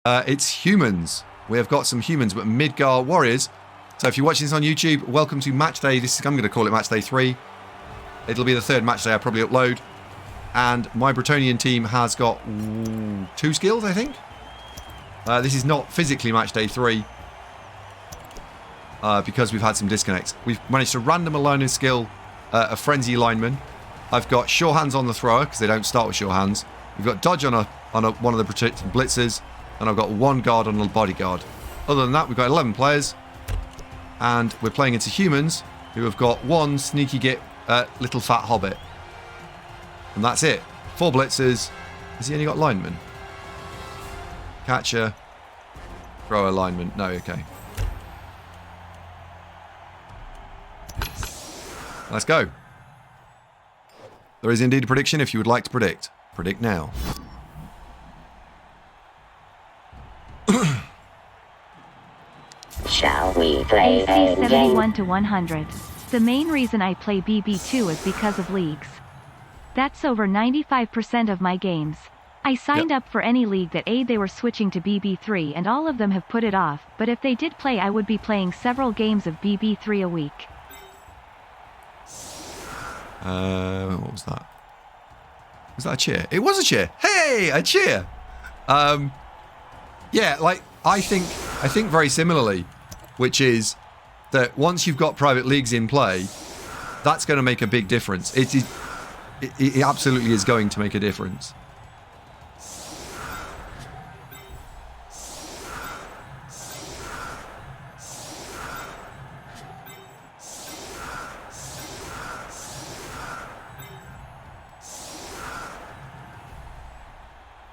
It's humans. We have got some humans, but Midgar warriors. So if you're watching this on YouTube, welcome to match day. I'm going to call it match day 3. It'll be the third match day I probably upload. And my Bretonian team has got 2 skills, I think. This is not physically match day 3. Because we've had some disconnects. We've managed to random align a skill, a frenzy lineman. I've got sure hands on the thrower, because they don't start with sure hands. We've got dodge on one of the protected blitzers. And I've got 1 guard on the bodyguard. Other than that, we've got 11 players. And we're playing into humans, who have got 1 sneaky git little fat hobbit. And that's it. 4 blitzers. Has he only got linemen? Catcher. Thrower, lineman. No, okay. Let's go. There is indeed a prediction if you would like to predict. Predict now. Shall we play AC a 71 game? to 100. The main reason I play BB2 is because of leagues. That's over 95% of my games. I signed up for any league that they were switching to BB3 and all of them have put it off, but if they did play I would be playing several games of BB3 a week. What was that? Was that a cheer? It was a cheer. Hey, a cheer. Yeah, like I think very similarly, which is that once you've got private leagues in play, that's going to make a big difference. It absolutely is going to make a difference.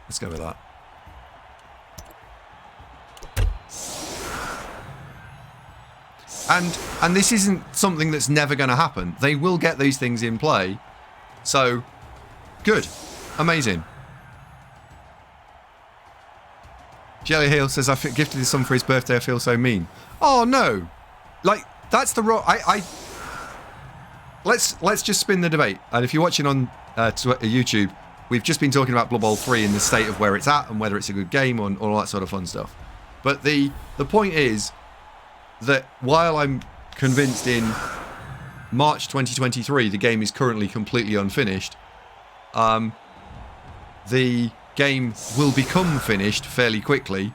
Let's go with that. And this isn't something that's never going to happen. They will get these things in play. So, good. Amazing. Jelly Hill says, I gifted his son for his birthday, I feel so mean. Oh, no. Like, that's the wrong... Let's just spin the debate. And if you're watching on YouTube, we've just been talking about Blood Bowl 3 and the state of where it's at and whether it's a good game and all that sort of fun stuff. But the point is that while I'm convinced in March 2023 the game is currently completely unfinished, the game will become finished fairly quickly,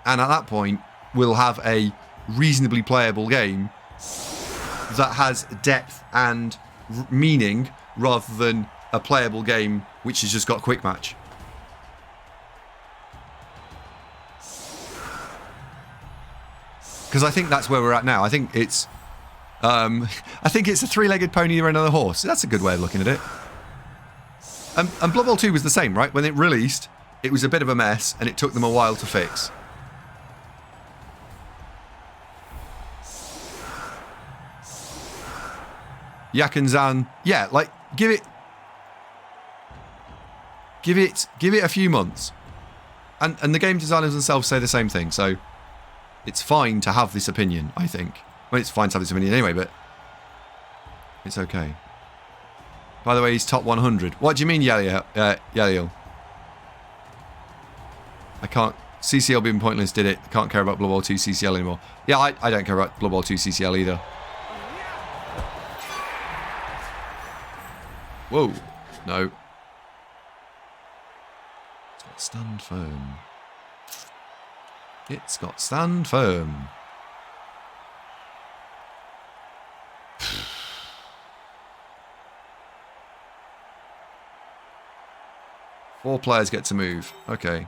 and at that point we'll have a reasonably playable game that has depth and meaning rather than a playable game which has just got quick match. Because I think that's where we're at now. I think it's a 3-legged pony or another horse. That's a good way of looking at it. And Blood Bowl 2 was the same, right? When it released, it was a bit of a mess and it took them a while to fix. Yak and Zan, yeah, like give it a few months. And the game designers themselves say the same thing, so it's fine to have this opinion, I think. Well, it's fine to have this opinion anyway, but it's okay. By the way, he's top 100. What do you mean, Yaliel? I can't... CCL being pointless did it. I can't care about Blood Bowl 2 CCL anymore. Yeah, I don't care about Blood Bowl 2 CCL either. Whoa. No. It's got stand firm. It's got stand firm. Four players get to move. Okay.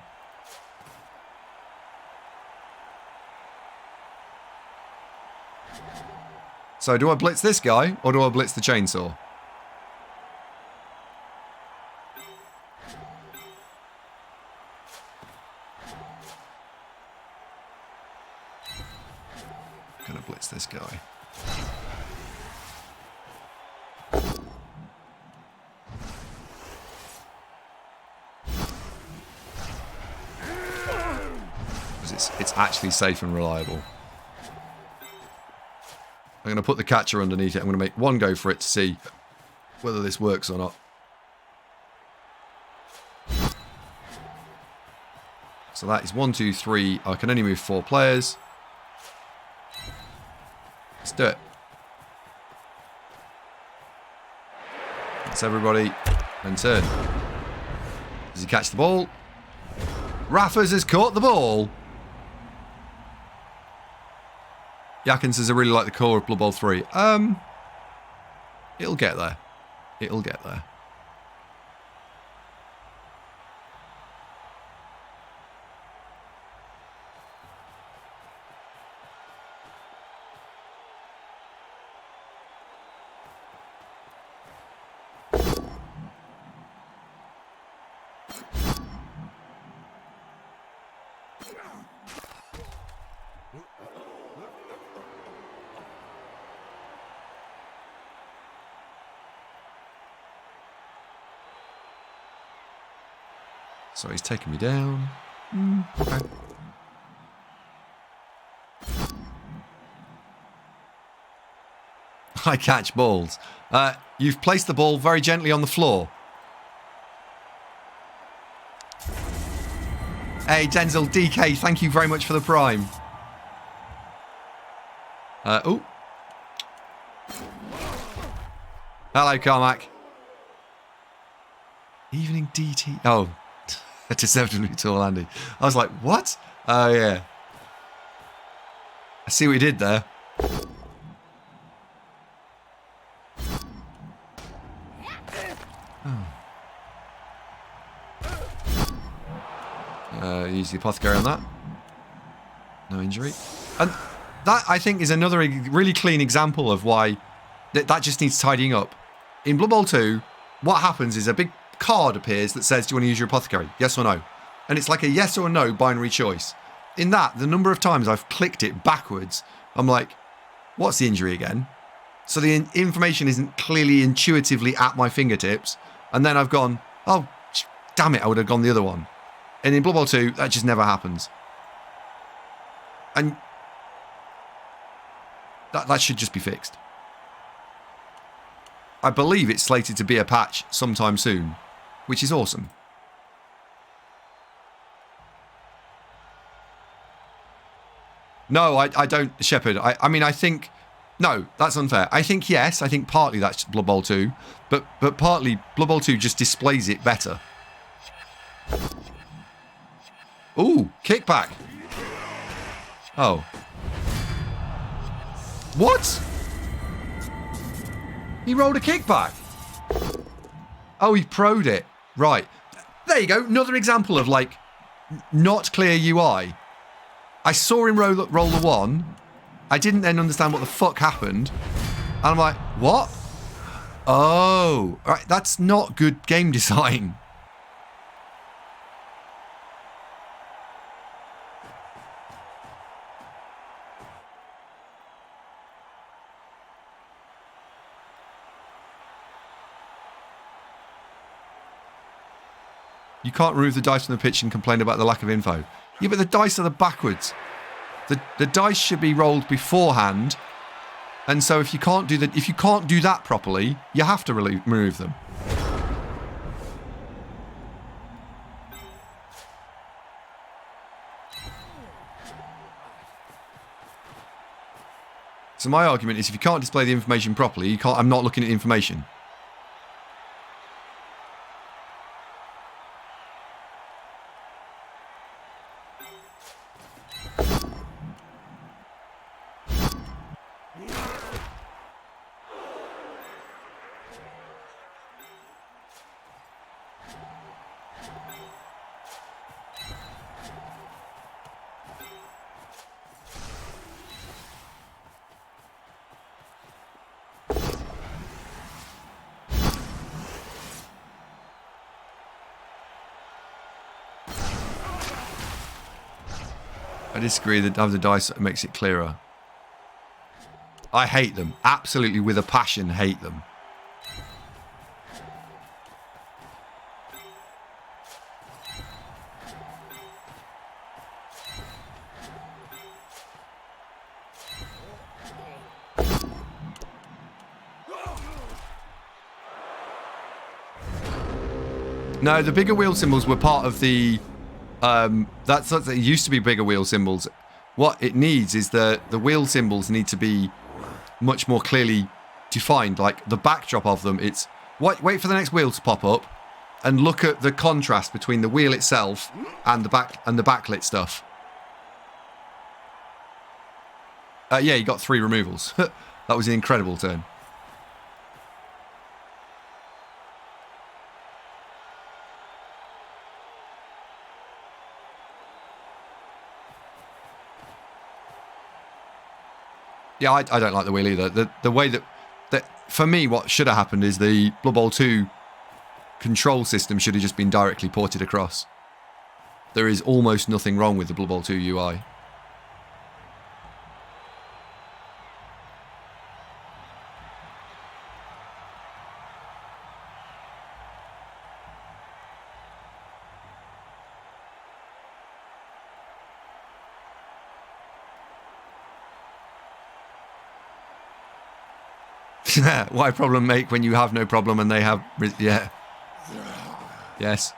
So do I blitz this guy or do I blitz the chainsaw? Gonna blitz this guy. Because it's actually safe and reliable. I'm going to put the catcher underneath it. I'm going to make one go for it to see whether this works or not. So that is 1, 2, 3. I can only move 4 players. Let's do it. That's everybody. And turn. Does he catch the ball? Raffers has caught the ball. Yakins says I really like the core of Blood Bowl 3. It'll get there. It'll get there. So he's taking me down. Okay. I catch balls. You've placed the ball very gently on the floor. Hey, Denzel DK, thank you very much for the prime. Oh. Hello, Carmack. Evening DT. Oh. Deceptively tall, Andy. I was like, what? Oh, yeah. I see what you did there. Oh. Use the apothecary on that. No injury. And that, I think, is another really clean example of why that just needs tidying up. In Blood Bowl 2, what happens is a big card appears that says, do you want to use your apothecary? Yes or no? And it's like a yes or no binary choice. In that, the number of times I've clicked it backwards, I'm like, what's the injury again? So the information isn't clearly intuitively at my fingertips. And then I've gone, oh, damn it, I would have gone the other one. And in Blood Bowl 2, that just never happens. And that should just be fixed. I believe it's slated to be a patch sometime soon, which is awesome. No, I don't, Shepard. I mean, I think... No, that's unfair. I think, yes, I think partly that's Blood Bowl 2, but partly Blood Bowl 2 just displays it better. Ooh, kickback. Oh. What? He rolled a kickback. Oh, he pro'd it. Right. There you go. Another example of, like, not clear UI. I saw him roll the one. I didn't then understand what the fuck happened. And I'm like, what? Oh. All right, that's not good game design. You can't remove the dice from the pitch and complain about the lack of info. Yeah, but the dice are the backwards. The dice should be rolled beforehand, and so if you can't do that properly, you have to remove them. So my argument is, if you can't display the information properly, you can't. I'm not looking at information. I disagree that having the dice makes it clearer. I hate them. Absolutely, with a passion, hate them. No, the bigger wheel symbols were part of the It used to be bigger wheel symbols. What it needs is the wheel symbols need to be much more clearly defined. Like the backdrop of them, it's wait for the next wheel to pop up, and look at the contrast between the wheel itself and the backlit stuff. Yeah, you got 3 removals. That was an incredible turn. Yeah, I don't like the wheel either. The way that for me, what should have happened is the Blood Bowl 2 control system should have just been directly ported across. There is almost nothing wrong with the Blood Bowl 2 UI. Why problem make when you have no problem and they have... Yeah. Yes.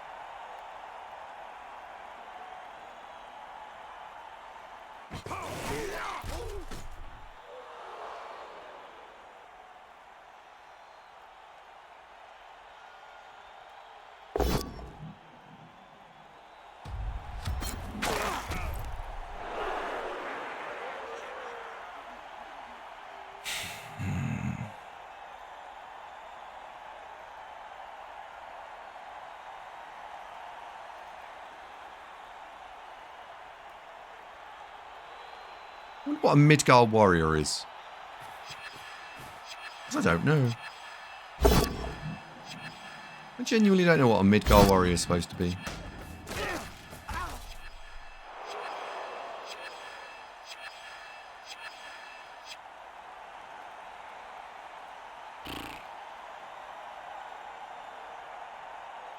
I wonder what a Midgard warrior is. I don't know. I genuinely don't know what a Midgard warrior is supposed to be.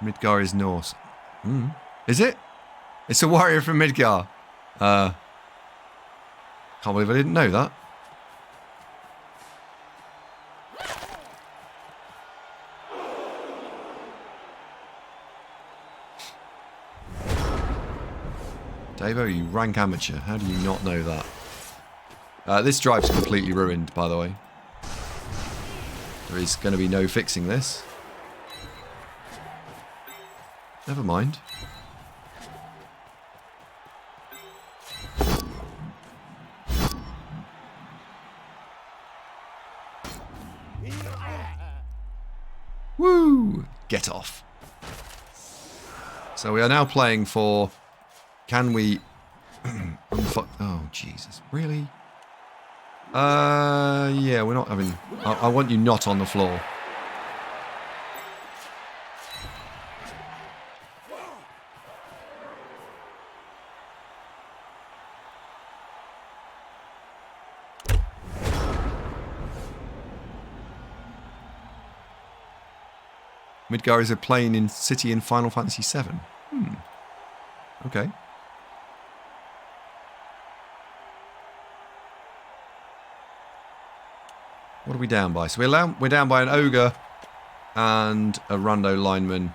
Midgard is Norse. Is it? It's a warrior from Midgard. Can't believe I didn't know that. Davo, you rank amateur. How do you not know that? This drive's completely ruined, by the way. There is going to be no fixing this. Never mind. Woo! Get off. So we are now playing for... Can we... Oh, Jesus. Really? Yeah, we're not having... I want you not on the floor. Midgar is a plane in city in Final Fantasy VII. Okay. What are we down by? So we're down by an ogre and a rando lineman.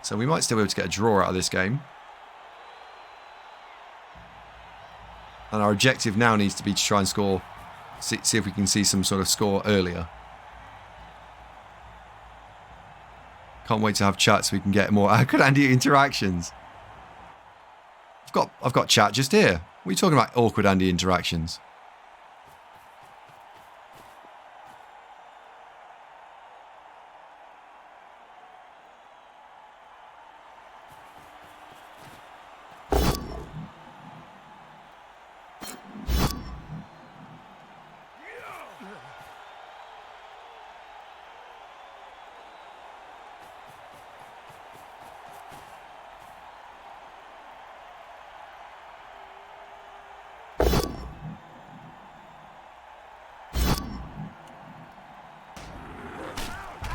So we might still be able to get a draw out of this game. And our objective now needs to be to try and score. See if we can see some sort of score earlier. Can't wait to have chat so we can get more awkward Andy interactions. I've got chat just here. What are you talking about, awkward Andy interactions?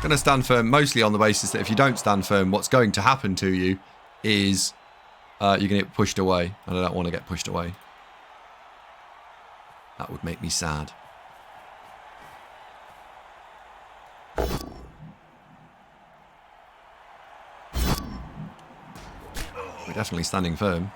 Going to stand firm mostly on the basis that if you don't stand firm, what's going to happen to you is you're going to get pushed away, and I don't want to get pushed away. That would make me sad. We're definitely standing firm.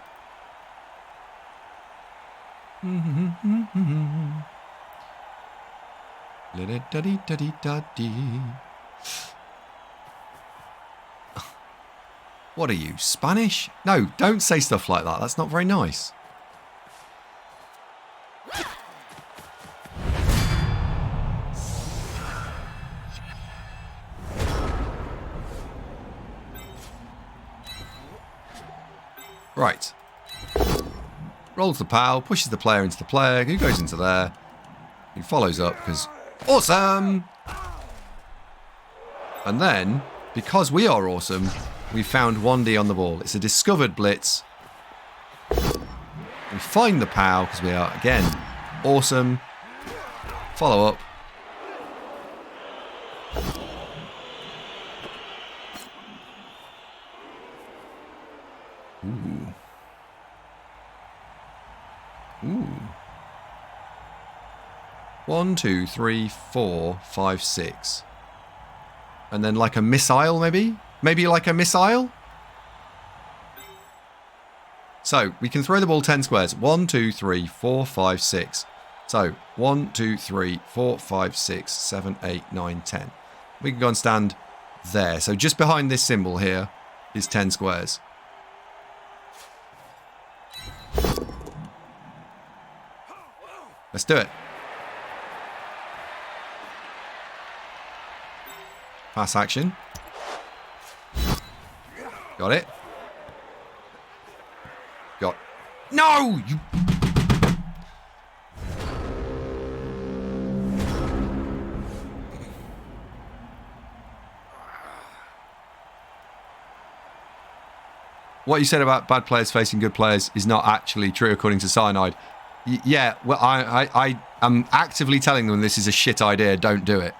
What are you, Spanish? No, don't say stuff like that. That's not very nice. Right. Rolls the POW, pushes the player into the player, who goes into there. He follows up because awesome! And then, because we are awesome, we found 1D on the ball. It's a discovered blitz. We find the POW because we are, again, awesome. Follow up. Ooh. Ooh. 1, 2, 3, 4, 5, 6. And then like a missile, maybe? Maybe like a missile? So, we can throw the ball 10 squares. 1, 2, 3, 4, 5, 6. So, 1, 2, 3, 4, 5, 6, 7, 8, 9, 10. We can go and stand there. So, just behind this symbol here is 10 squares. Let's do it. Pass action. Got it. Got... No! You... What you said about bad players facing good players is not actually true according to Cyanide. Yeah, well, I am actively telling them this is a shit idea, don't do it.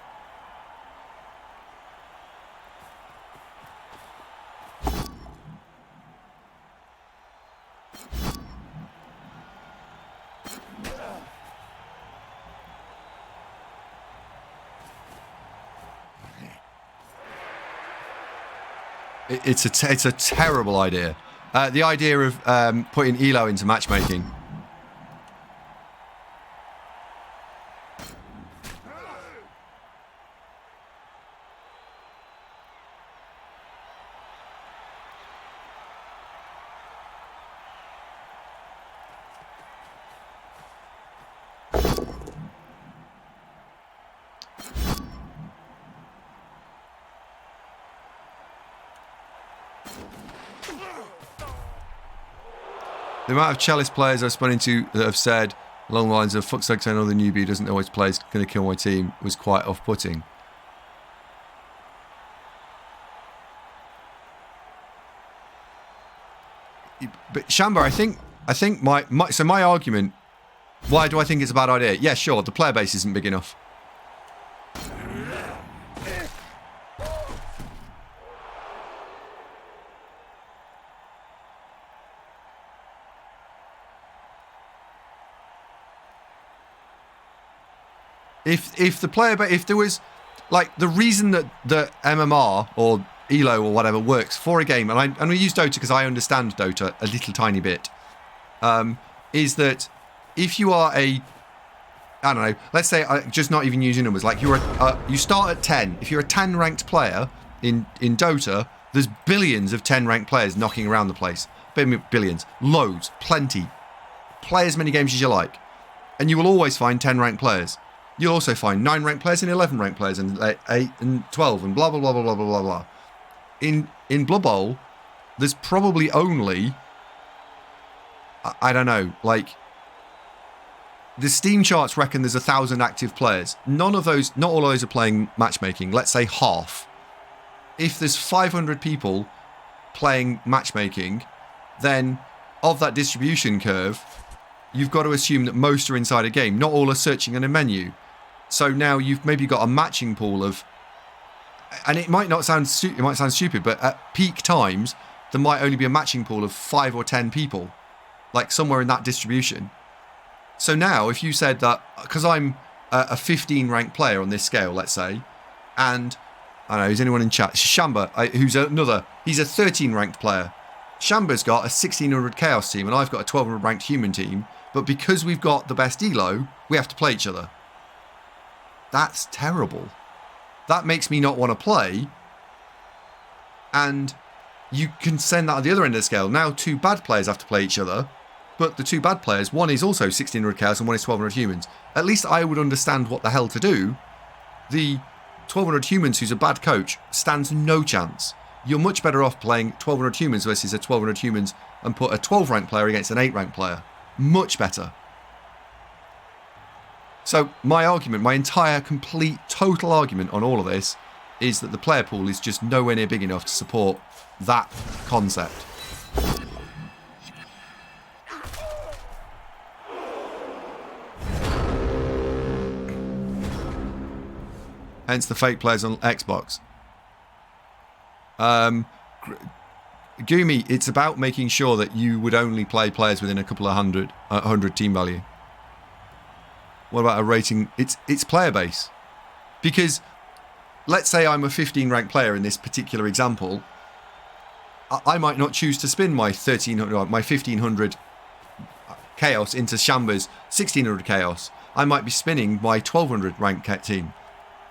It's a terrible idea. The idea of putting Elo into matchmaking. The amount of Chalice players I've spun into that have said along the lines of "fuck's sake, I know the newbie doesn't know which player's going to kill my team" was quite off-putting. But Shamba, I think my argument. Why do I think it's a bad idea? Yeah, sure, the player base isn't big enough. If there was, like, the reason that the MMR or ELO or whatever works for a game, and we use Dota because I understand Dota a little tiny bit, is that if you are I don't know, let's say, just not even using numbers, like you start at 10. If you're a 10 ranked player in Dota, there's billions of 10 ranked players knocking around the place. Billions, loads, plenty. Play as many games as you like, and you will always find 10 ranked players. You'll also find 9 ranked players and 11 ranked players and 8 and 12 and blah, blah, blah, blah, blah, blah, blah. In Blood Bowl, there's probably only, I don't know, like, the Steam charts reckon there's 1,000 active players. Not all of those are playing matchmaking. Let's say half. If there's 500 people playing matchmaking, then of that distribution curve, you've got to assume that most are inside a game. Not all are searching in a menu. So now you've maybe got a matching pool of, and it might sound stupid, but at peak times there might only be a matching pool of 5 or 10 people, like somewhere in that distribution. So now, if you said that, because I'm a 15 ranked player on this scale, let's say, and I don't know, is anyone in chat? Shamba, he's a 13 ranked player, Shamba's got a 1600 Chaos team and I've got a 1200 ranked human team, but because we've got the best elo, we have to play each other. That's terrible. That makes me not want to play. And you can send that at the other end of the scale. Now 2 bad players have to play each other, but the 2 bad players, one is also 1600 Chaos and one is 1200 humans. At least I would understand what the hell to do. The 1200 humans who's a bad coach stands no chance. You're much better off playing 1200 humans versus a 1200 humans and put a 12 rank player against an 8 rank player. Much better. So my argument, my entire, complete, total argument on all of this is that the player pool is just nowhere near big enough to support that concept. Hence the fake players on Xbox. Gumi, it's about making sure that you would only play players within a couple of hundred team value. What about a rating? It's player base. Because let's say I'm a 15 rank player in this particular example. I might not choose to spin my 1500 Chaos into Shamba's 1600 Chaos. I might be spinning my 1200 rank team.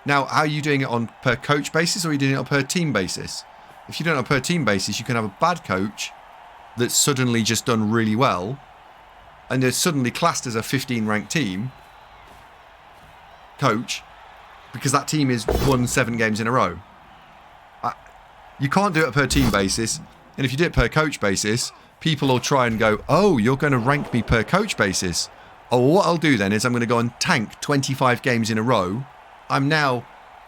Now, how are you doing it on per coach basis or are you doing it on per team basis? If you do it on per team basis, you can have a bad coach that's suddenly just done really well and they're suddenly classed as a 15 ranked team coach because that team has won 7 games in a row. You can't do it per team basis, and if you do it per coach basis, people will try and go, oh, you're going to rank me per coach basis. Oh, well, what I'll do then is I'm going to go and tank 25 games in a row. I'm now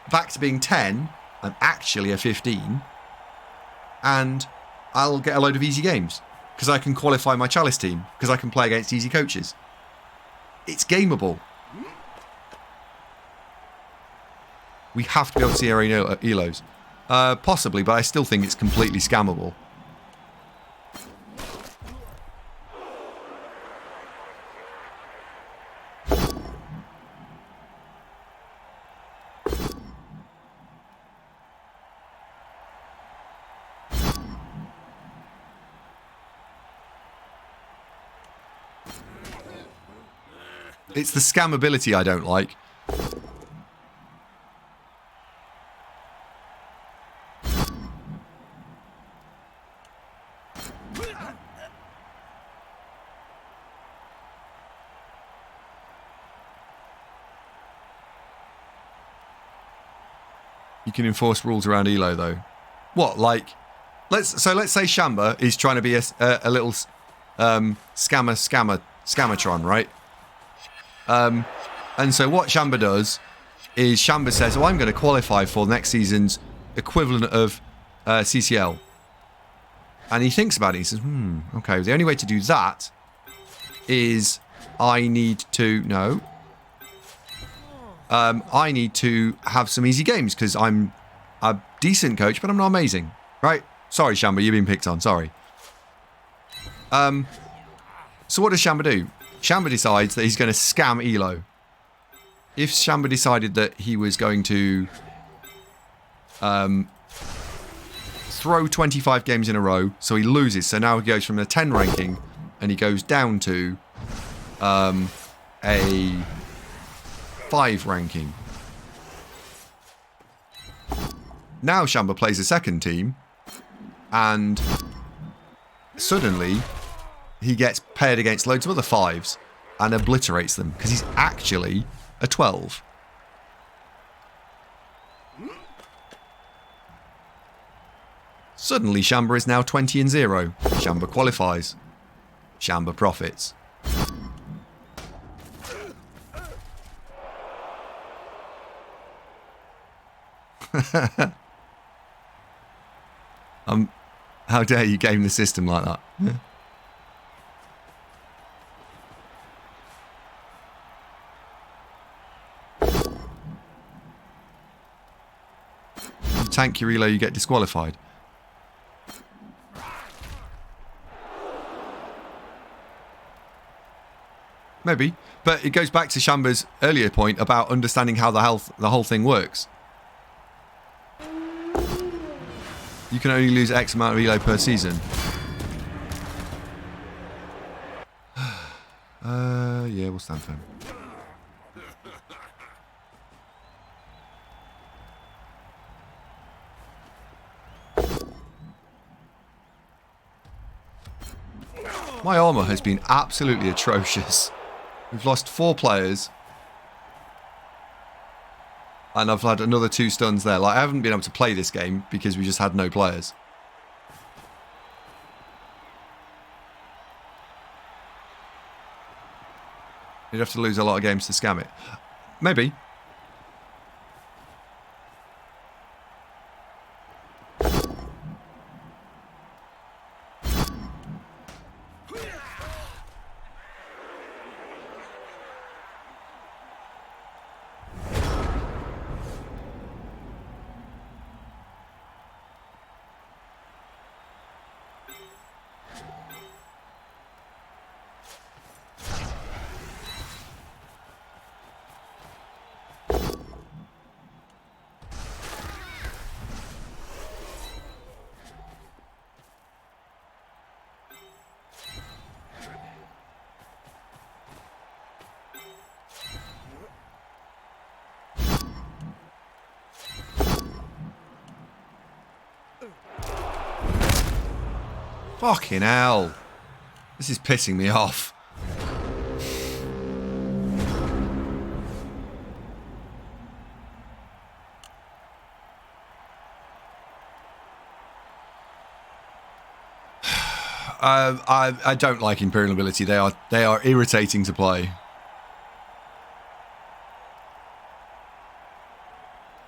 back to being 10. I'm actually a 15. And I'll get a load of easy games because I can qualify my Chalice team because I can play against easy coaches. It's gameable. We have to be able to see our elos. Possibly, but I still think it's completely scammable. It's the scammability I don't like. You can enforce rules around elo though. What, like, let's say Shamba is trying to be a little scammatron, right? And so what Shamba does is Shamba says, oh, I'm going to qualify for next season's equivalent of CCL. And he thinks about it. He says, okay, the only way to do that is I need to have some easy games because I'm a decent coach, but I'm not amazing, right? Sorry, Shamba, you've been picked on. Sorry. So what does Shamba do? Shamba decides that he's going to scam Elo. If Shamba decided that he was going to throw 25 games in a row, so he loses, so now he goes from a 10 ranking and he goes down to a 5 ranking. Now Shamba plays a second team and suddenly he gets paired against loads of other 5s and obliterates them because he's actually a 12. Suddenly Shamba is now 20-0. Shamba qualifies. Shamba profits. How dare you game the system like that? You tank your elo, you get disqualified. Maybe, but it goes back to Shamba's earlier point about understanding how the whole thing works. You can only lose X amount of elo per season. Yeah, we'll stand firm. My armour has been absolutely atrocious. We've lost 4 players. And I've had another 2 stuns there. Like, I haven't been able to play this game because we just had no players. You'd have to lose a lot of games to scam it. Maybe. Fucking hell. This is pissing me off. I don't like Imperial Nobility. They are irritating to play.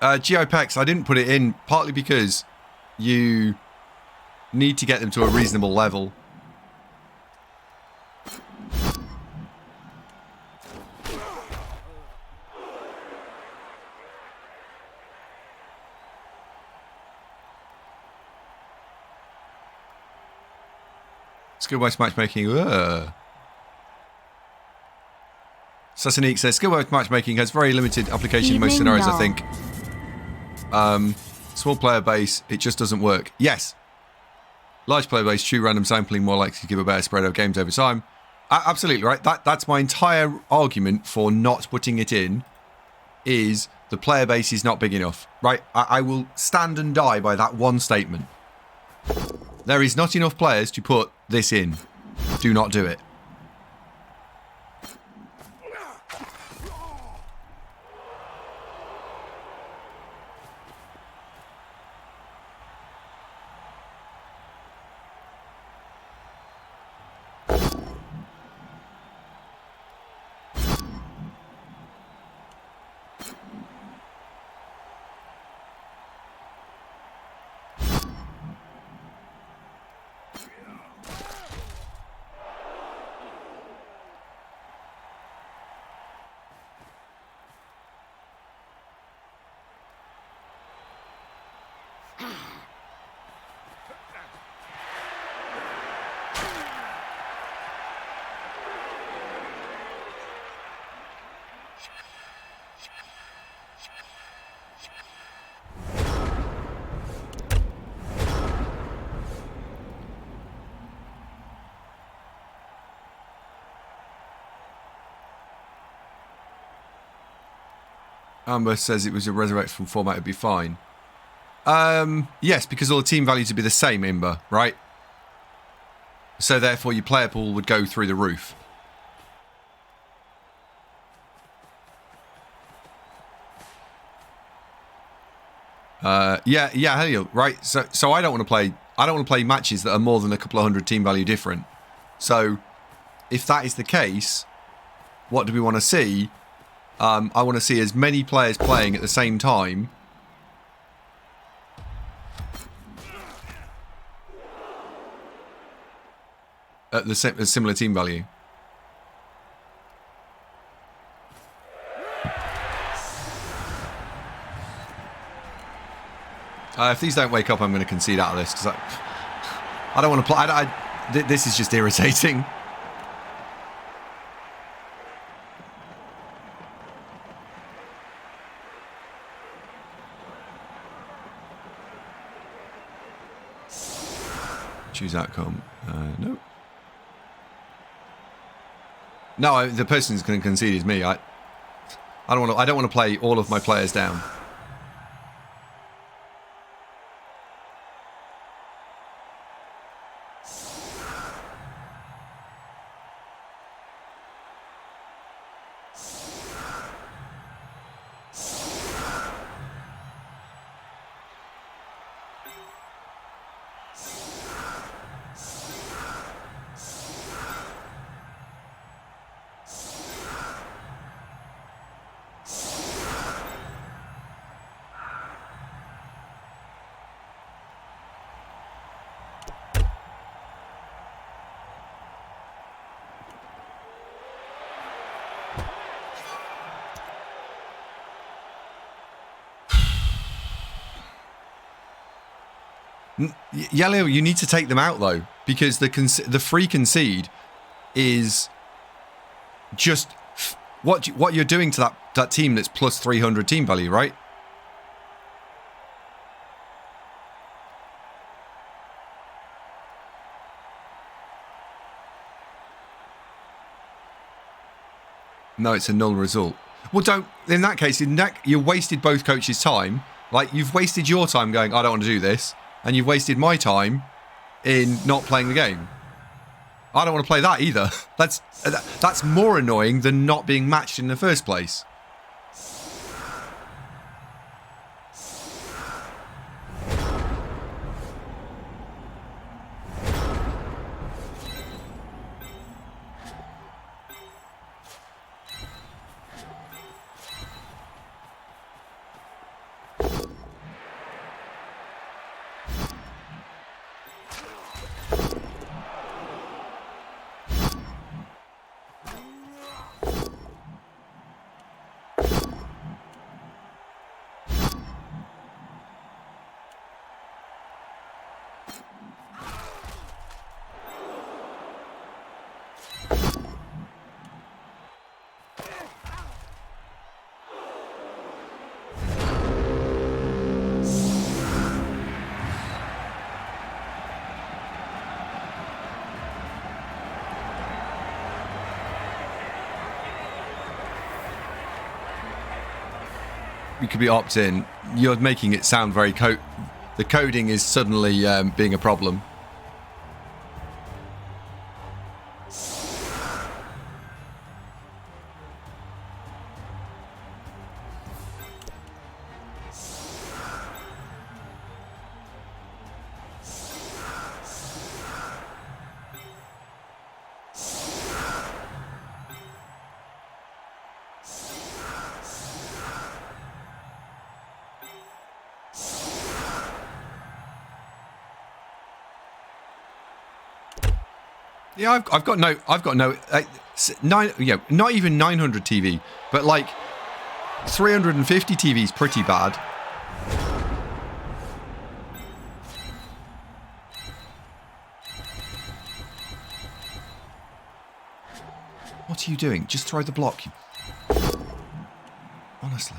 Geopex, I didn't put it in partly because you need to get them to a reasonable level. Skill-based matchmaking. Sasanique says skill-based matchmaking has very limited application in most scenarios, I think. Small player base, it just doesn't work. Yes. Large player base, true random sampling, more likely to give a better spread of games over time. Absolutely, right? That's my entire argument for not putting it in, is the player base is not big enough, right? I will stand and die by that one statement. There is not enough players to put this in. Do not do it. Amber says it was a resurrection format, it'd be fine. Yes, because all the team values would be the same, Imber, right? So therefore your player pool would go through the roof. Yeah, Helio, right? So I don't want to play matches that are more than a couple of hundred team value different. So if that is the case, what do we want to see? I want to see as many players playing at the same time. At the similar team value. If these don't wake up, I'm going to concede out of this because I don't want to play. This is just irritating. Choose outcome. No. No, the person who's going to concede is me. I don't want to play all of my players down. Yellow, you need to take them out though, because the free concede is just what you're doing to that team that's plus 300 team value, right? No, it's a null result. Well, don't. In that case, you wasted both coaches' time. Like, you've wasted your time going, I don't want to do this. And you've wasted my time in not playing the game. I don't want to play that either. That's more annoying than not being matched in the first place. You could be opt-in. You're making it sound very the coding is suddenly being a problem. Yeah, I've got no not even 900 TV, but like 350 TV is pretty bad. What are you doing? Just throw the block. Honestly.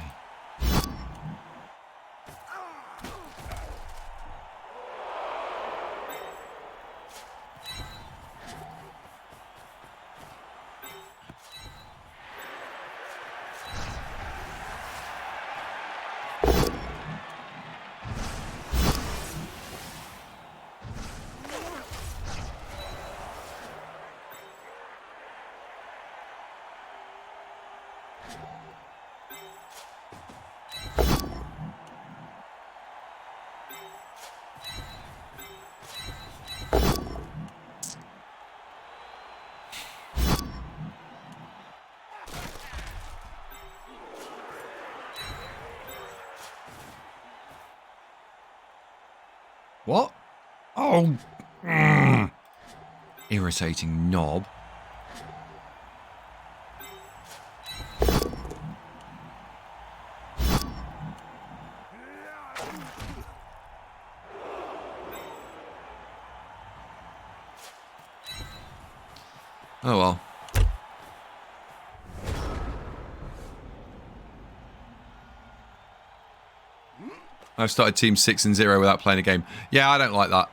What? Oh. Irritating knob. Oh well. I've started team 6 and 0 without playing a game. Yeah, I don't like that.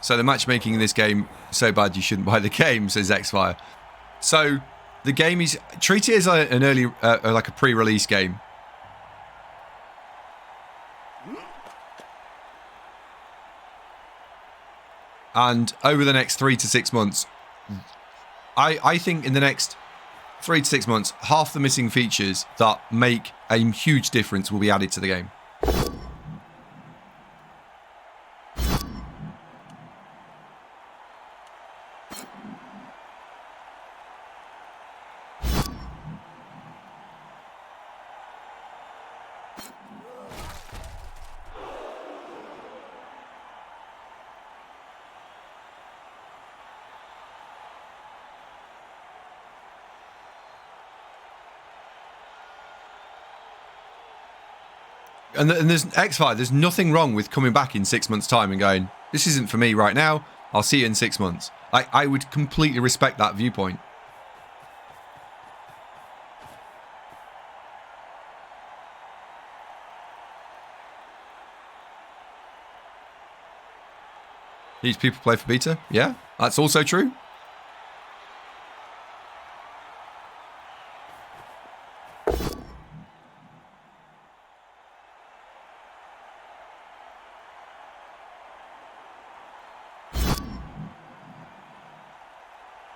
So the matchmaking in this game so bad you shouldn't buy the game, says Xfire. So The game is... Treat it as an early... like a pre-release game. And over the next 3 to 6 months, I think in the next 3 to 6 months, half the missing features that make a huge difference will be added to the game. And there's X5, there's nothing wrong with coming back in 6 months' time and going, this isn't for me right now, I'll see you in 6 months. I would completely respect that viewpoint. These people play for beta? Yeah, that's also true.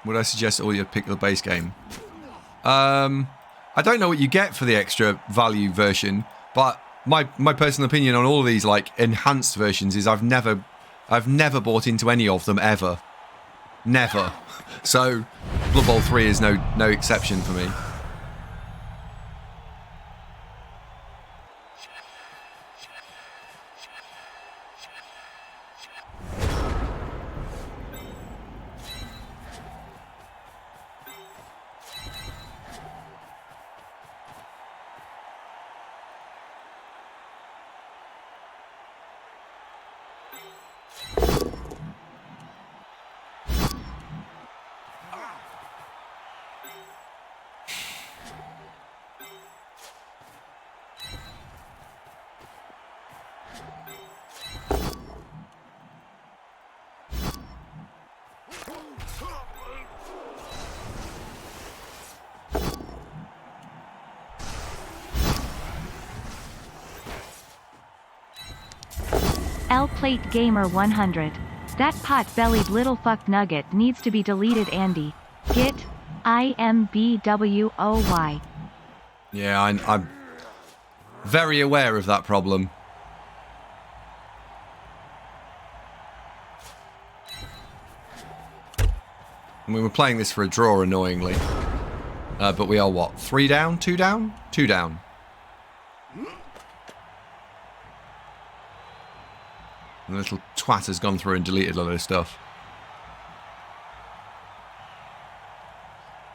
Would I suggest all you pick the base game? I don't know what you get for the extra value version, but my personal opinion on all of these like enhanced versions is I've never bought into any of them ever. Never. So Blood Bowl 3 is no exception for me. L-Plate Gamer 100. That pot-bellied little fuck nugget needs to be deleted, Andy. Git IMBWOY. Yeah, I'm very aware of that problem. And we were playing this for a draw, annoyingly. But we are what? 3 down? 2 down? 2 down. And the little twat has gone through and deleted a lot of stuff.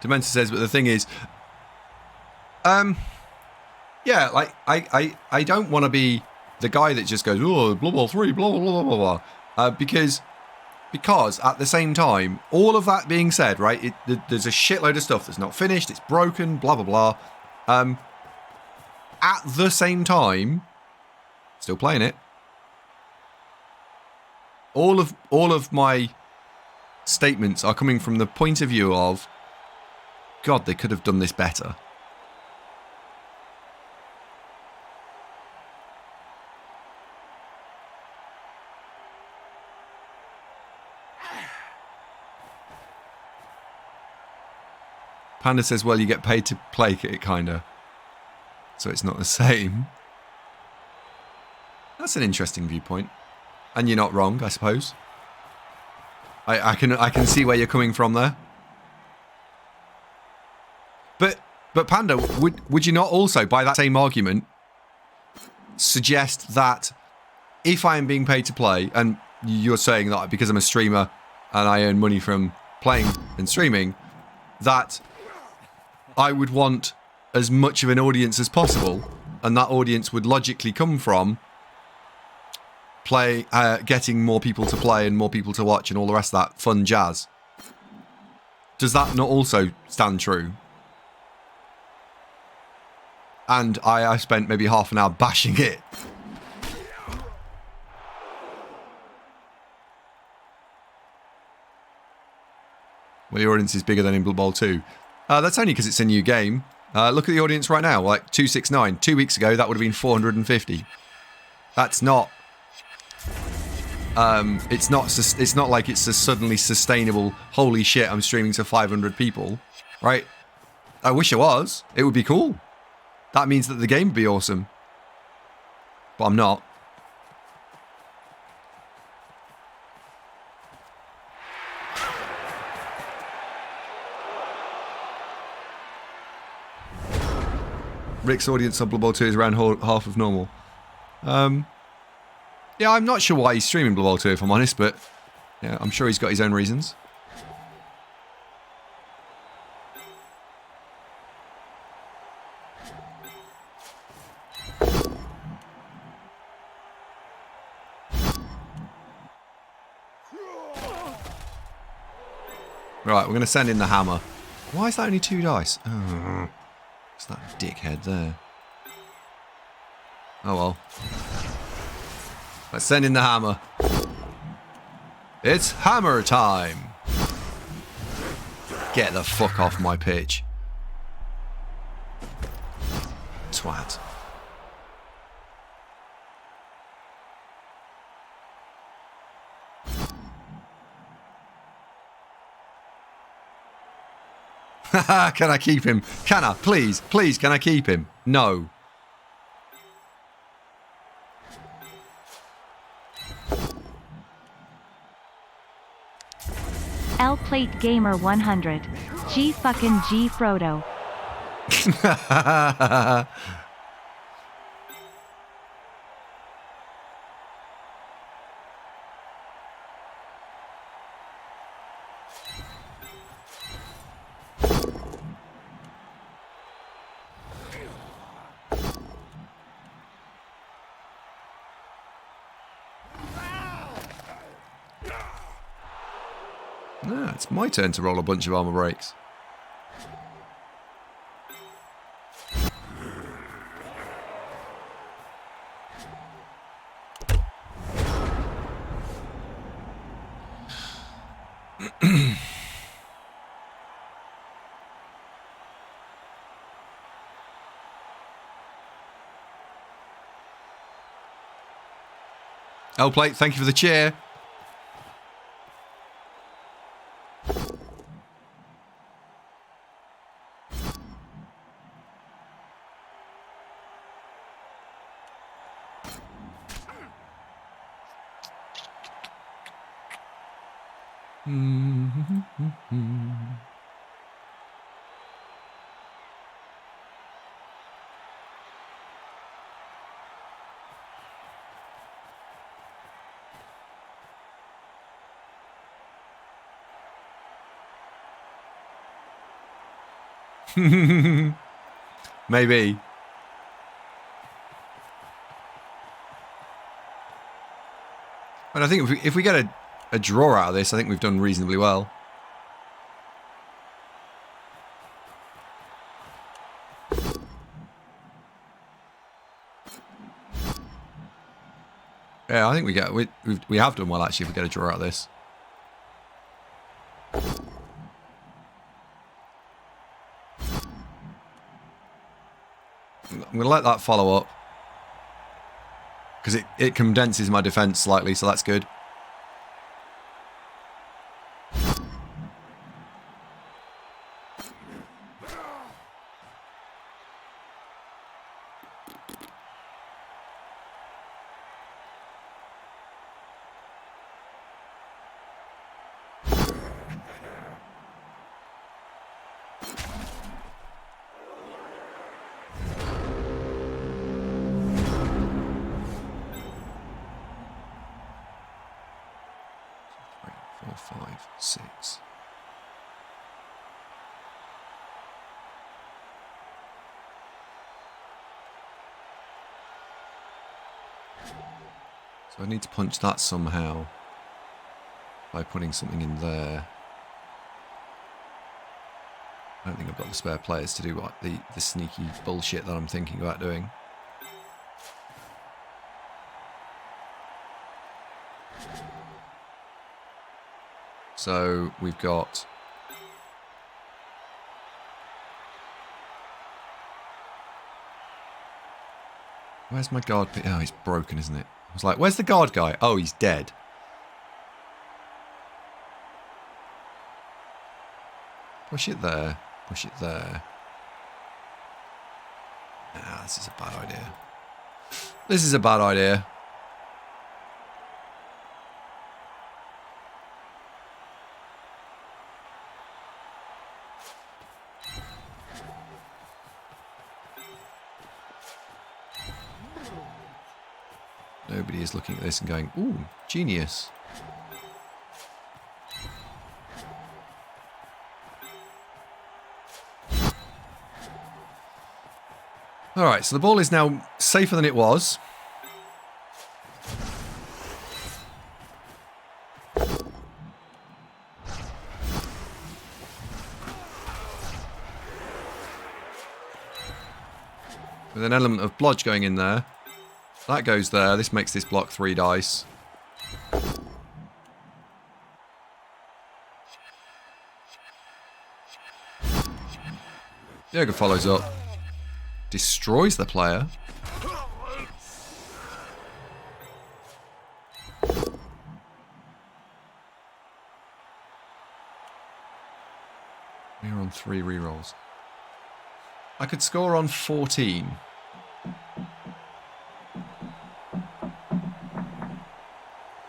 Dementor says, but the thing is, yeah, like I don't want to be the guy that just goes, oh, Blood Bowl 3, blah blah blah blah blah, because at the same time, all of that being said, right, there's a shitload of stuff that's not finished, it's broken, blah blah blah. At the same time, still playing it. All of my statements are coming from the point of view of, God, they could have done this better. Panda says, well, you get paid to play it, kinda. So it's not the same. That's an interesting viewpoint. And you're not wrong, I suppose. I can see where you're coming from there. But Panda, would you not also, by that same argument, suggest that if I am being paid to play, and you're saying that because I'm a streamer and I earn money from playing and streaming, that I would want as much of an audience as possible, and that audience would logically come from getting more people to play and more people to watch and all the rest of that fun jazz. Does that not also stand true? And I spent maybe half an hour bashing it. Well, your audience is bigger than in Blood Bowl 2. That's only because it's a new game. Look at the audience right now, like 269. 2 weeks ago, that would have been 450. That's not... it's not like it's a suddenly sustainable, holy shit, I'm streaming to 500 people, right? I wish it was. It would be cool. That means that the game would be awesome. But I'm not. Rick's audience on Blood Bowl 2 is around half of normal. Yeah, I'm not sure why he's streaming Blood Bowl 2, if I'm honest, but yeah, I'm sure he's got his own reasons. Right, we're going to send in the hammer. Why is that only 2 dice? Oh, it's that dickhead there. Oh well. Let's send in the hammer. It's hammer time! Get the fuck off my pitch. Twat. Can I keep him? Can I? Please, please, can I keep him? No. L Plate Gamer 100. G fucking G Frodo. It's my turn to roll a bunch of armor breaks. L-Plate, thank you for the cheer. Maybe. But I think if we get a draw out of this, I think we've done reasonably well. Yeah, I think we have done well actually if we get a draw out of this. I'm going to let that follow up. Because it condenses my defense slightly, so that's good. So I need to punch that somehow by putting something in there. I don't think I've got the spare players to do what the sneaky bullshit that I'm thinking about doing. So we've got Where's my guard? Oh, he's broken, isn't it? I was like, where's the guard guy? Oh, he's dead. Push it there. Push it there. Ah, this is a bad idea. This is a bad idea. Nobody is looking at this and going, ooh, genius. Alright, so the ball is now safer than it was. With an element of blodge going in there. That goes there. This makes this block 3 dice. The ogre follows up. Destroys the player. We're on 3 rerolls. I could score on 14.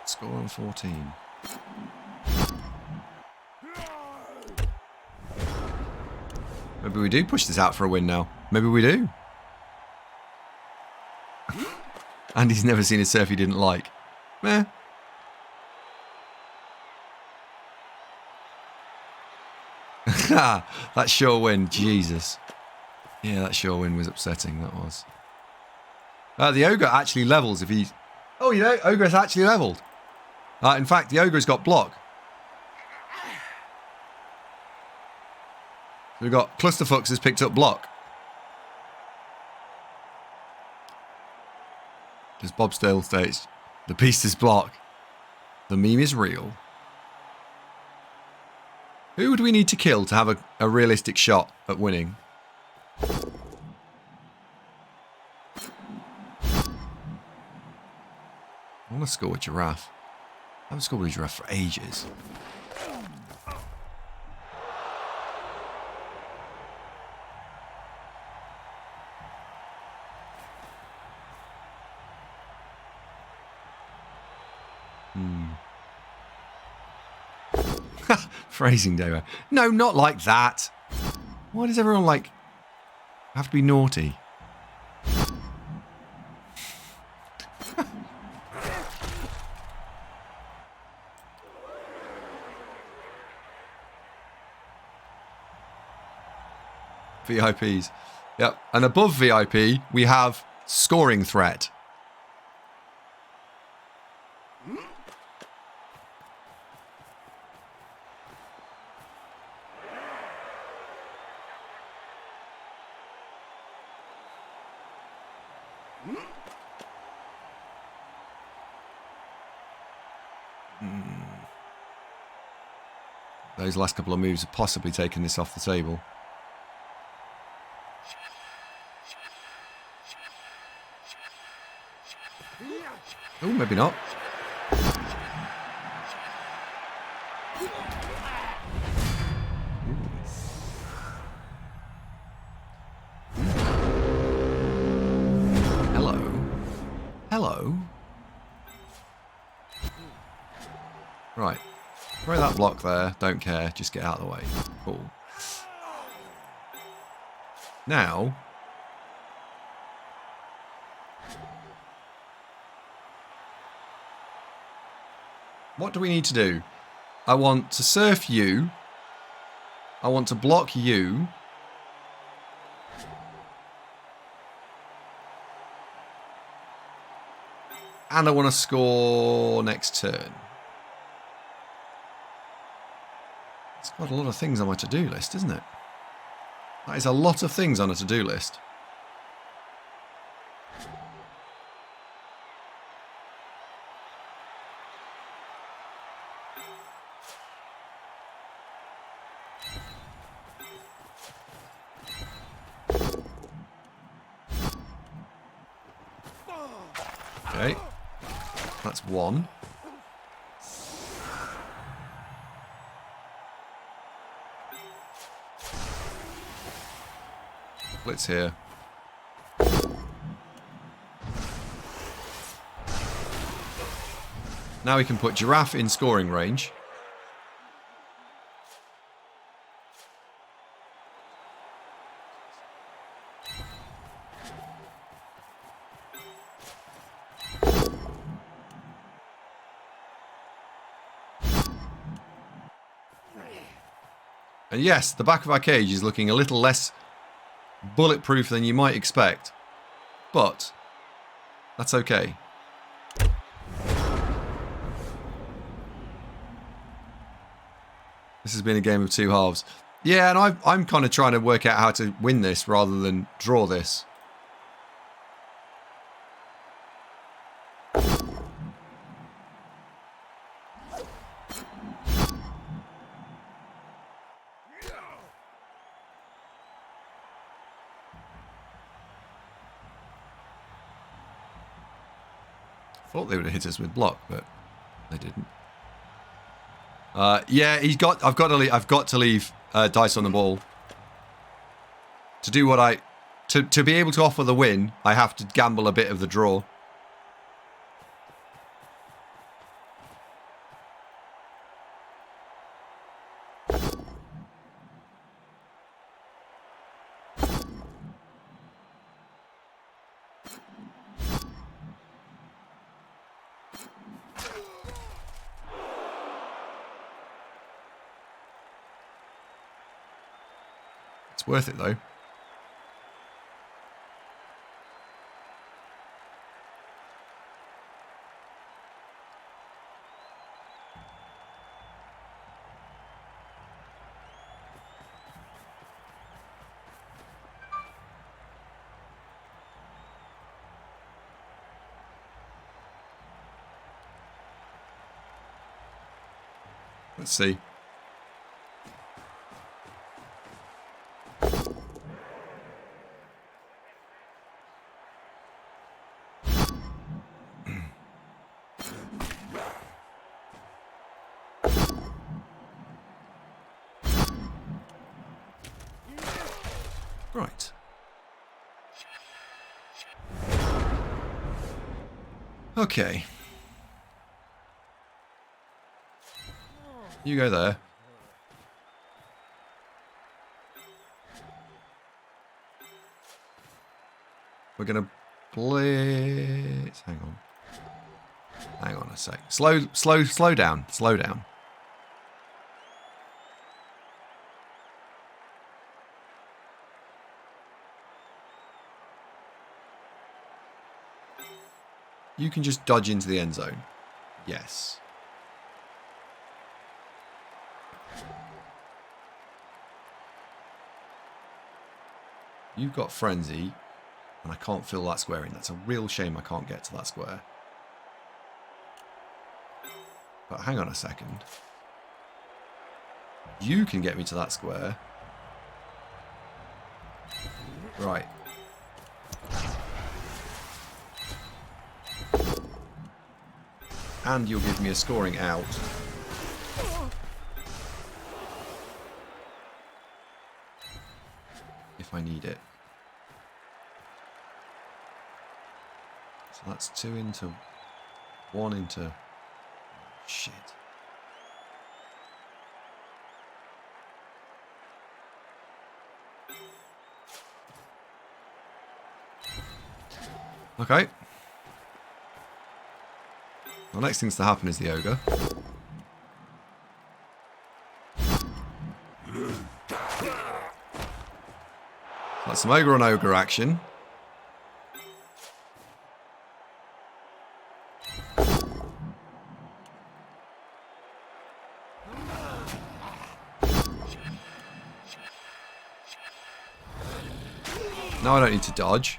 Score on 14. Maybe we do push this out for a win now. Maybe we do. Andy's never seen a surf he didn't like. Meh. That sure win. Jesus. Yeah, that sure win was upsetting. That was. The ogre actually levels if he... Oh, you know, ogre's actually leveled. In fact, the ogre's got block. We've got Clusterfucks has picked up block. As Bob Stale states, the beast is block. The meme is real. Who would we need to kill to have a realistic shot at winning? I want to score with Giraffe. I haven't scored with Giraffe for ages. Phrasing, Davo. No, not like that. Why does everyone, like, have to be naughty? VIPs. Yep. And above VIP, we have scoring threat. Those last couple of moves have possibly taken this off the table. Oh, maybe not. Hello. Hello. Right. Throw that block there. Don't care. Just get out of the way. Cool. Now... what do we need to do? I want to surf you. I want to block you. And I want to score next turn. It's got a lot of things on my to-do list, isn't it? That is a lot of things on a to-do list. Okay. That's one. Blitz here. Now we can put Giraffe in scoring range. And yes, the back of our cage is looking a little less bulletproof than you might expect. But that's okay. This has been a game of two halves. Yeah, and I'm kind of trying to work out how to win this rather than draw this. Thought they would have hit us with block, but they didn't. Yeah, I've got to leave dice on the ball to do what to be able to offer the win. I have to gamble a bit of the draw. It's worth it though. Let's see. Right. Okay. You go there. We're gonna blitz. Hang on. Hang on a sec. Slow down. Slow down. You can just dodge into the end zone. Yes. You've got Frenzy, and I can't fill that square in. That's a real shame I can't get to that square. But hang on a second. You can get me to that square. Right. And you'll give me a scoring out. If I need it. So that's 2 into 1 into... Shit. Okay. The next thing to happen is the ogre. That's some ogre on ogre action. Now I don't need to dodge.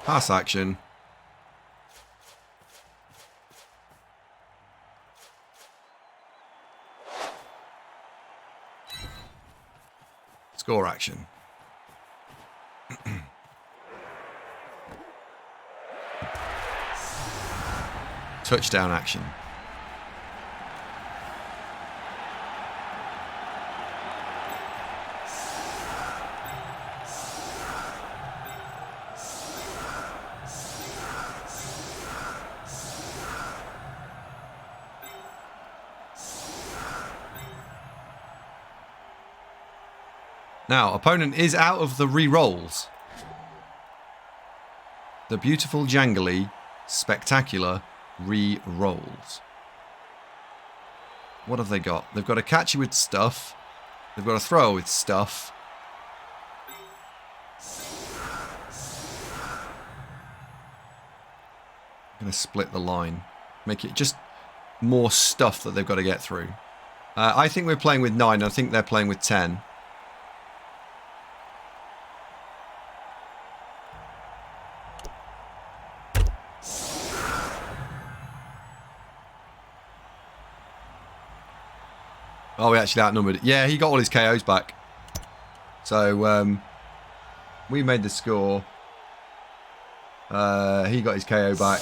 Pass action. Score action. Touchdown action. Now, opponent is out of the re-rolls. The beautiful, jangly, spectacular re-rolls. What have they got? They've got a catch you with stuff. They've got a thrower with stuff. I'm going to split the line. Make it just more stuff that they've got to get through. I think we're playing with 9. I think they're playing with 10. Oh, we actually outnumbered it. Yeah, he got all his KOs back. So, we made the score. He got his KO back.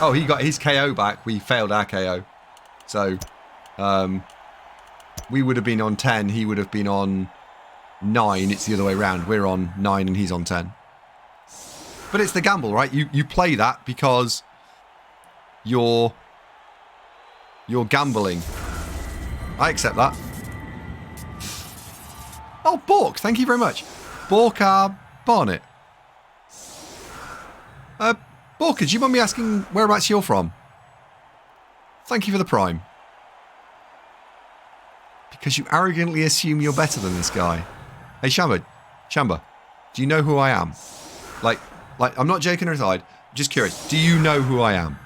Oh, he got his KO back. We failed our KO. So, we would have been on 10. He would have been on 9. It's the other way around. We're on 9 and he's on 10. But it's the gamble, right? You play that because you're gambling. I accept that. Oh, Bork, thank you very much. Borkar Barnett. Borka, do you mind me asking whereabouts you're from? Thank you for the prime. Because you arrogantly assume you're better than this guy. Hey, Shamba, do you know who I am? Like, I'm not joking aside. I'm just curious. Do you know who I am?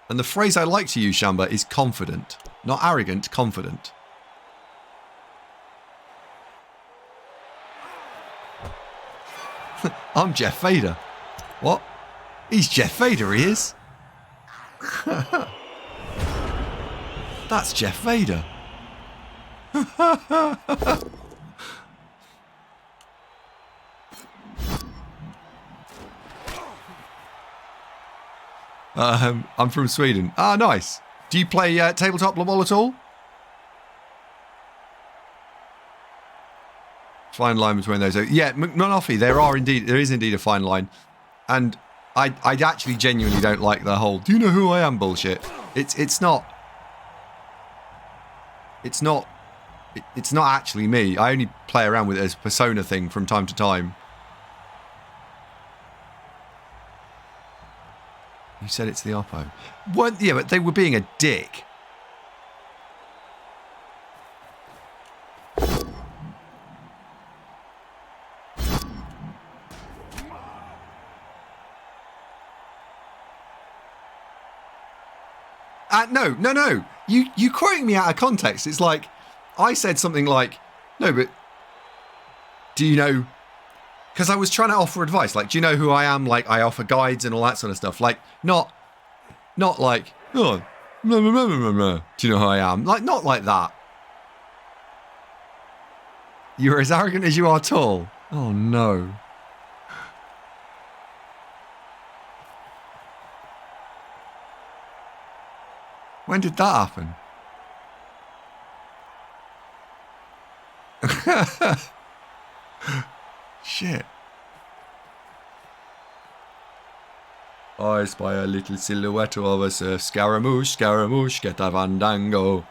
And the phrase I like to use, Shamba, is confident. Not arrogant, confident. I'm Jeff Vader. What? He's Jeff Vader, he is. That's Jeff Vader. I'm from Sweden. Ah, nice. Do you play tabletop LOL at all? Fine line between those. Yeah, Monoffy, there is indeed a fine line. And I actually genuinely don't like the whole, do you know who I am bullshit. It's not actually me. I only play around with it as a persona thing from time to time. You said it's the Oppo. What? Yeah, but they were being a dick. No. You quoting me out of context. It's like, I said something like, no, but do you know... Because I was trying to offer advice. Like, do you know who I am? Like, I offer guides and all that sort of stuff. Like, not like, oh, do you know who I am? Like, not like that. You're as arrogant as you are tall. Oh, no. When did that happen? Shit. I spy a little silhouette of a surf. Scaramouche, get a fandango.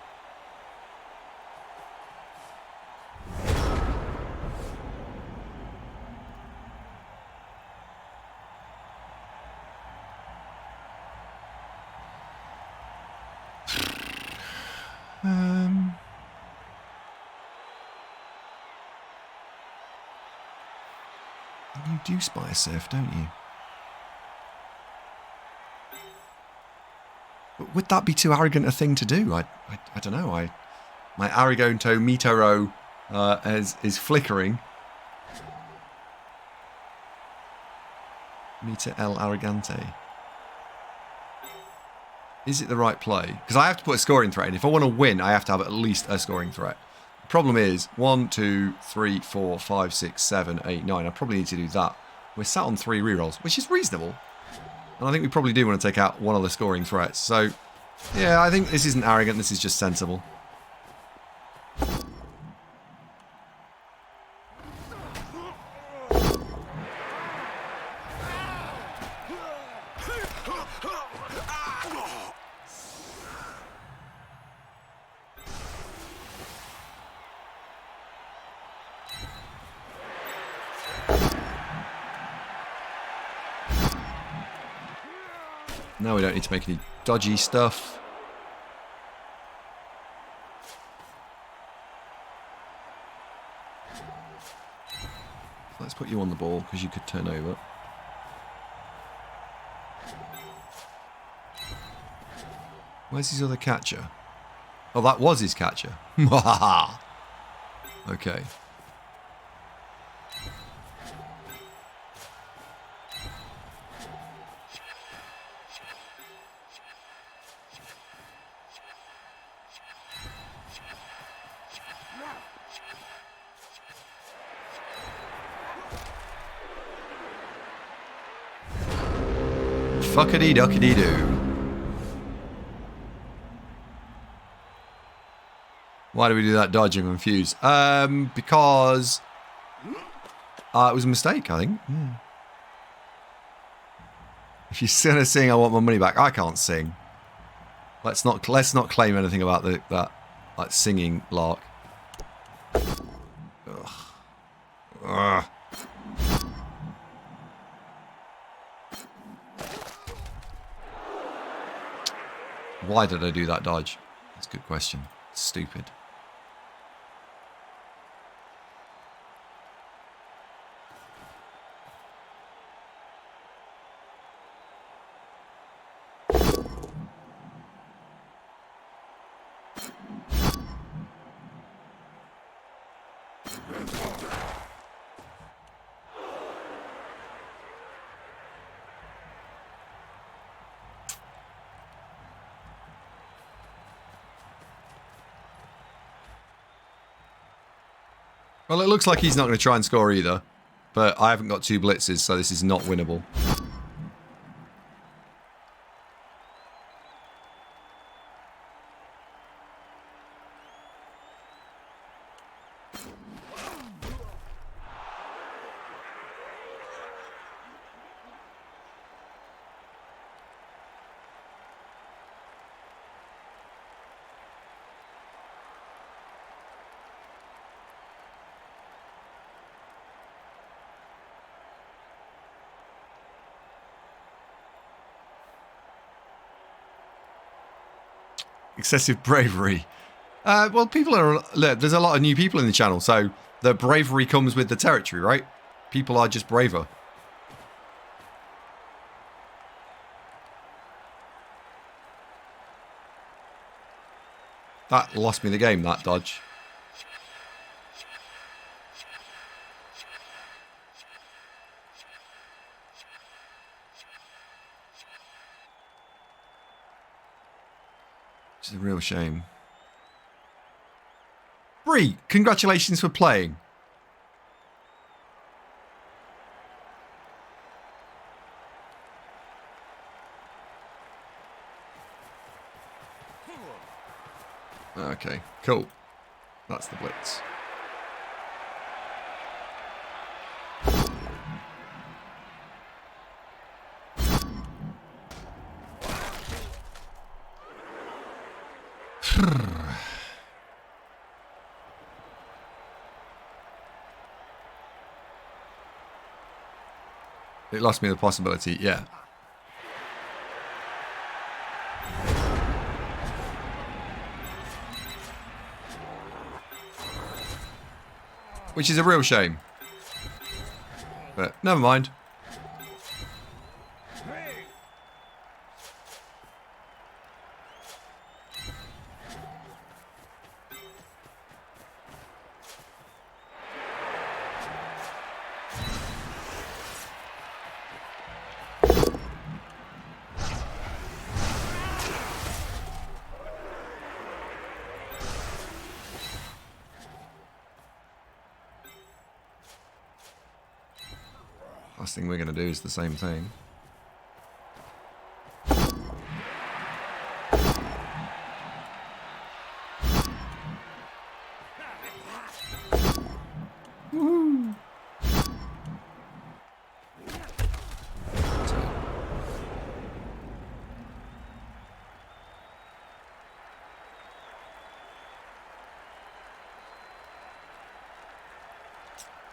You do spy a surf, don't you? But would that be too arrogant a thing to do? I don't know. My arrogantometero is flickering. Meter el arrogante. Is it the right play? Because I have to put a scoring threat in. If I want to win, I have to have at least a scoring threat. The problem is 1, 2, 3, 4, 5, 6, 7, 8, 9. I probably need to do that. We're sat on 3 rerolls, which is reasonable. And I think we probably do want to take out one of the scoring threats. So, yeah, I think this isn't arrogant. This is just sensible. Now we don't need to make any dodgy stuff. Let's put you on the ball because you could turn over. Where's his other catcher? Oh, that was his catcher. Okay. Fuckity duckity doo. Why do we do that dodge? I'm confused. Because it was a mistake, I think. If you're gonna sing, I want my money back. I can't sing. Let's not claim anything about that like singing lark. Ugh. Ugh. Why did I do that dodge? That's a good question. Stupid. Well, it looks like he's not going to try and score either. But I haven't got 2 blitzes, so this is not winnable. Excessive bravery. Well, people are... Look, there's a lot of new people in the channel, so the bravery comes with the territory, right? People are just braver. That lost me the game, that dodge. Which is a real shame. Bree, congratulations for playing. Okay, cool. That's the blitz. It lost me the possibility, yeah. Which is a real shame. But never mind. Last thing we're going to do is the same thing. Woohoo!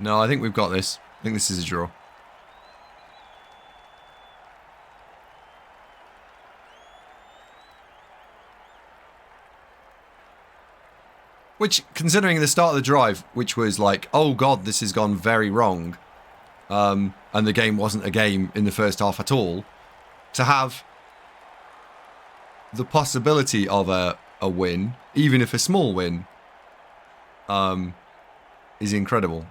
No, I think we've got this. I think this is a draw. Which, considering the start of the drive, which was like, oh god, this has gone very wrong, and the game wasn't a game in the first half at all, to have the possibility of a win, even if a small win, is incredible.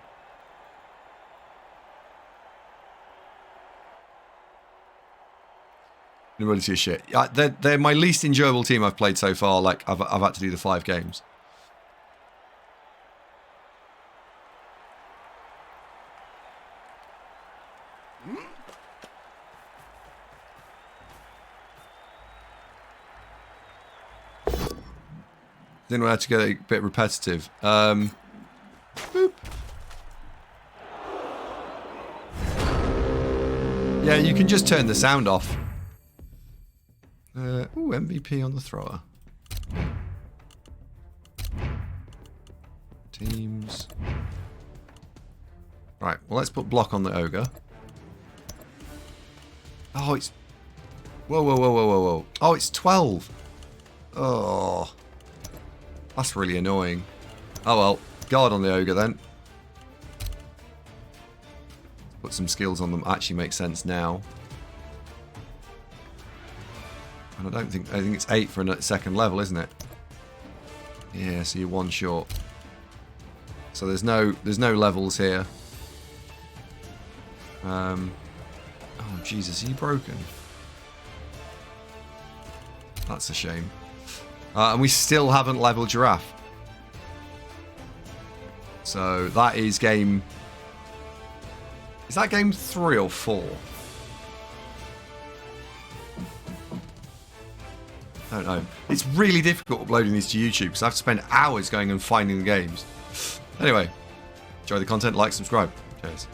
Nobility is shit. They're my least enjoyable team I've played so far. Like, I've had to do the 5 games. Then we had to get a bit repetitive. Boop. Yeah, you can just turn the sound off. Ooh, MVP on the thrower. Teams. Right, well, let's put block on the ogre. Oh, it's... Whoa, whoa, whoa, whoa, whoa, whoa. Oh, it's 12. Oh. That's really annoying. Oh, well. Guard on the ogre, then. Put some skills on them. Actually makes sense now. And I think it's 8 for a second level, isn't it? Yeah, so you're 1 short. So there's no levels here. Oh Jesus, are you broken? That's a shame. And we still haven't leveled giraffe. So that is game. Is that game 3 or 4? I don't know. It's really difficult uploading these to YouTube because I have to spend hours going and finding the games. Anyway, enjoy the content, like, subscribe. Cheers.